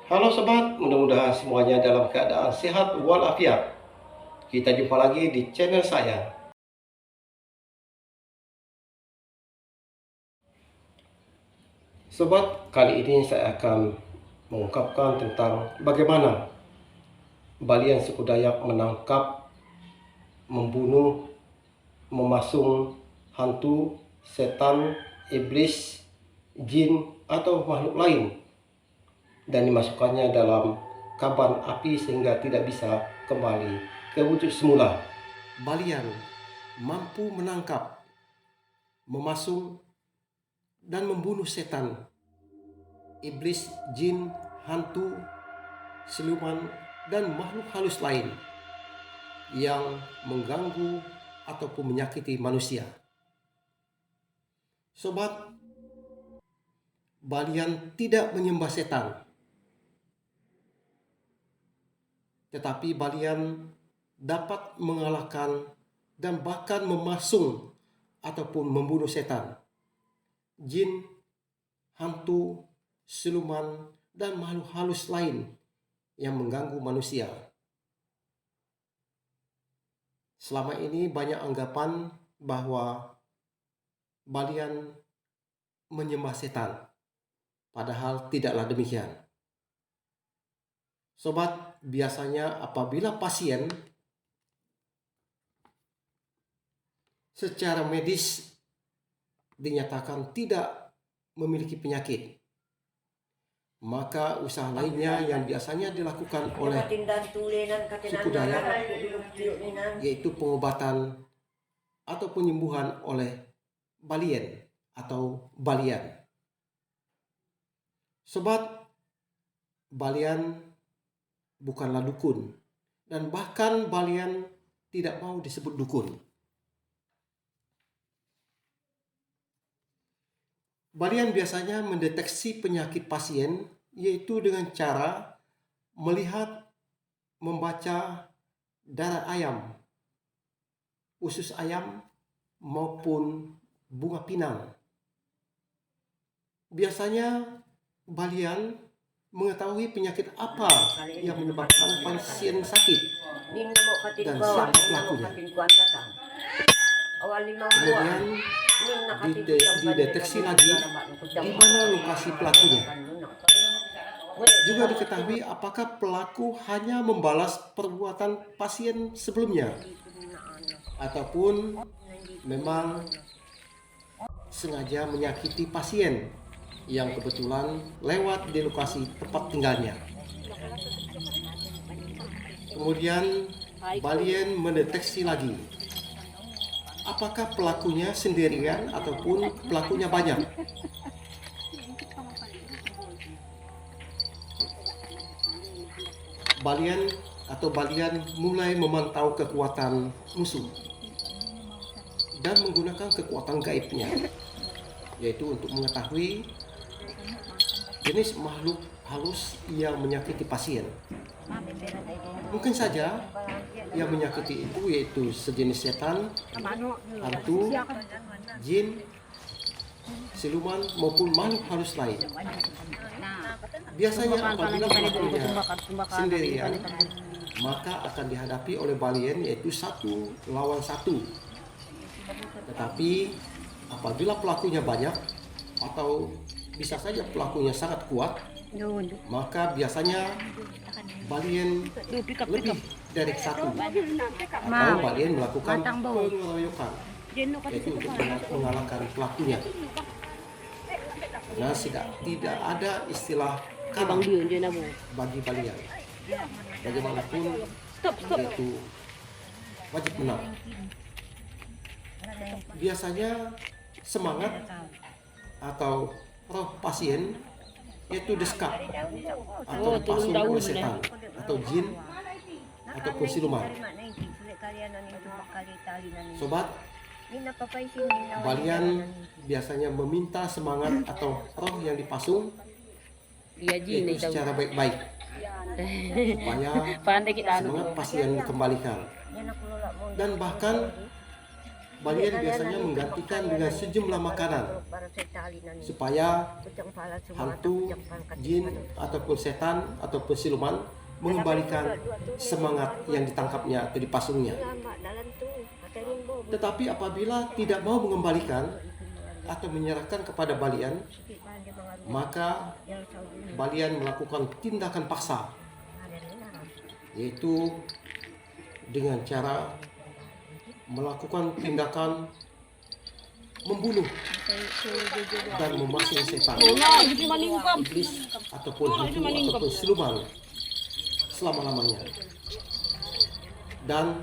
Halo sobat, mudah-mudahan semuanya dalam keadaan sehat walafiat. Kita jumpa lagi di channel saya. Sobat, kali ini saya akan mengungkapkan tentang bagaimana Balian suku Dayak menangkap, membunuh, memasung hantu, setan, iblis, jin, atau makhluk lain dan dimasukkannya dalam kaban api sehingga tidak bisa kembali ke wujud semula. Balian mampu menangkap, memasung, dan membunuh setan, iblis, jin, hantu, siluman, dan makhluk halus lain yang mengganggu ataupun menyakiti manusia. Sobat, Balian tidak menyembah setan, tetapi Balian dapat mengalahkan dan bahkan memasung ataupun membunuh setan, jin, hantu, siluman, dan makhluk halus lain yang mengganggu manusia. Selama ini banyak anggapan bahwa Balian menyembah setan, padahal tidaklah demikian. Sobat, biasanya apabila pasien secara medis dinyatakan tidak memiliki penyakit, maka usaha lainnya yang biasanya dilakukan oleh suku Dayak yaitu pengobatan atau penyembuhan oleh Balian atau Balian. Sobat, Balian bukanlah dukun, dan bahkan Balian tidak mau disebut dukun. Balian biasanya mendeteksi penyakit pasien yaitu dengan cara melihat, membaca darah ayam, usus ayam, maupun bunga pinang. Biasanya Balian mengetahui penyakit apa yang menyebabkan pasien sakit dan siapa pelakunya. Kemudian dideteksi lagi di mana lokasi pelakunya. Juga diketahui apakah pelaku hanya membalas perbuatan pasien sebelumnya ataupun memang sengaja menyakiti pasien yang kebetulan lewat di lokasi tempat tinggalnya. Kemudian Balian mendeteksi lagi apakah pelakunya sendirian ataupun pelakunya banyak. Balian mulai memantau kekuatan musuh dan menggunakan kekuatan gaibnya, yaitu untuk mengetahui jenis makhluk halus yang menyakiti pasien. Mungkin saja yang menyakiti itu yaitu sejenis setan, hantu, jin, siluman, maupun makhluk halus lain. Biasanya apabila pelakunya sendirian, maka akan dihadapi oleh Balian yaitu 1 lawan 1. Tetapi apabila pelakunya banyak atau bisa saja pelakunya sangat kuat, maka biasanya Balian lebih dari 1 atau Balian melakukan pengeroyokan yaitu untuk mengalahkan pelakunya. Nah, tidak ada istilah kalah bagi Balian. Bagaimanapun yaitu wajib menang. Biasanya semangat atau roh pasien yaitu deskap atau dipasung oleh setan atau jin ataupun siluman. Sobat, Balian biasanya meminta semangat atau roh yang dipasung itu secara baik-baik supaya semangat pasien dikembalikan. Dan bahkan Balian biasanya menggantikan dengan sejumlah makanan supaya hantu, jin, ataupun setan, ataupun siluman mengembalikan semangat yang ditangkapnya atau dipasungnya. Tetapi apabila tidak mau mengembalikan atau menyerahkan kepada balian, maka balian melakukan tindakan paksa, yaitu dengan cara melakukan tindakan membunuh dan memasung setan, iblis, ataupun hantu, ataupun siluman selama-lamanya, dan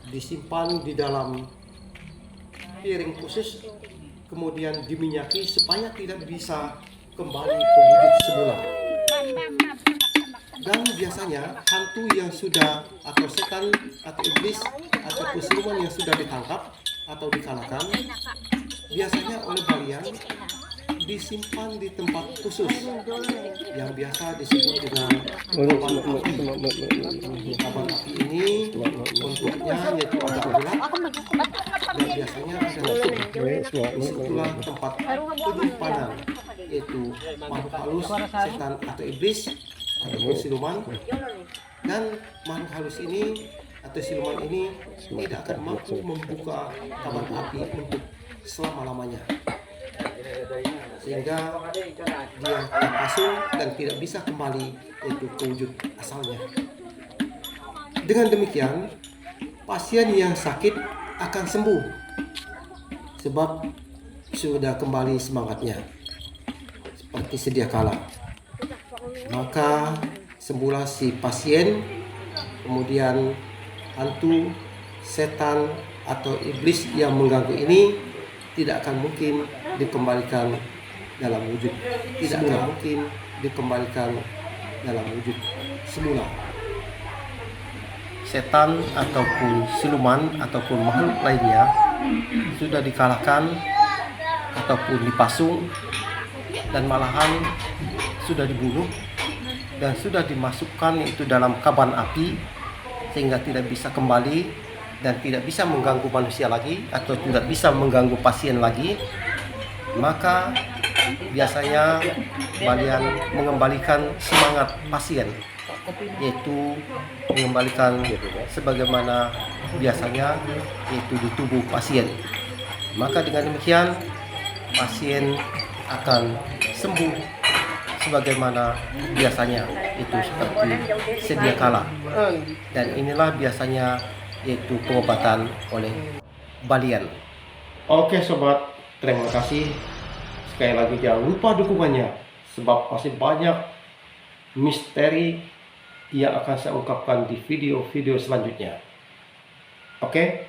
disimpan di dalam piring khusus, kemudian diminyaki supaya tidak bisa kembali ke wujud semula. Dan biasanya hantu yang sudah, atau setan atau iblis ataupun siluman yang sudah ditangkap atau dikalahkan, biasanya oleh balian disimpan di tempat khusus yang biasa disebut dengan kaban api. Kaban api ini bentuknya yaitu agak bulat dan biasanya ada nasi. Disitulah tempat penyimpanan yaitu makhluk halus, setan atau iblis ataupun siluman. Dan makhluk halus ini atau siluman ini tidak akan mampu membuka kaban api untuk selama-lamanya, sehingga dia terpasung dan tidak bisa kembali itu ke wujud asalnya. Dengan demikian, pasien yang sakit akan sembuh sebab sudah kembali semangatnya seperti sedia kala. Maka sembuhlah si pasien, kemudian hantu, setan atau iblis yang mengganggu ini tidak akan mungkin dikembalikan dalam wujud, tidak akan mungkin dikembalikan dalam wujud semula. Setan ataupun siluman ataupun makhluk lainnya sudah dikalahkan ataupun dipasung dan malahan sudah dibunuh dan sudah dimasukkan itu dalam kaban api, sehingga tidak bisa kembali dan tidak bisa mengganggu manusia lagi atau tidak bisa mengganggu pasien lagi. Maka biasanya balian mengembalikan semangat pasien, yaitu mengembalikan sebagaimana biasanya, yaitu di tubuh pasien. Maka dengan demikian pasien akan sembuh sebagaimana biasanya, itu seperti sedia kala. Dan inilah biasanya yaitu pengobatan oleh balian. Oke sobat, terima kasih. Sekali lagi jangan lupa dukungannya, sebab masih banyak misteri yang akan saya ungkapkan di video-video selanjutnya. Oke.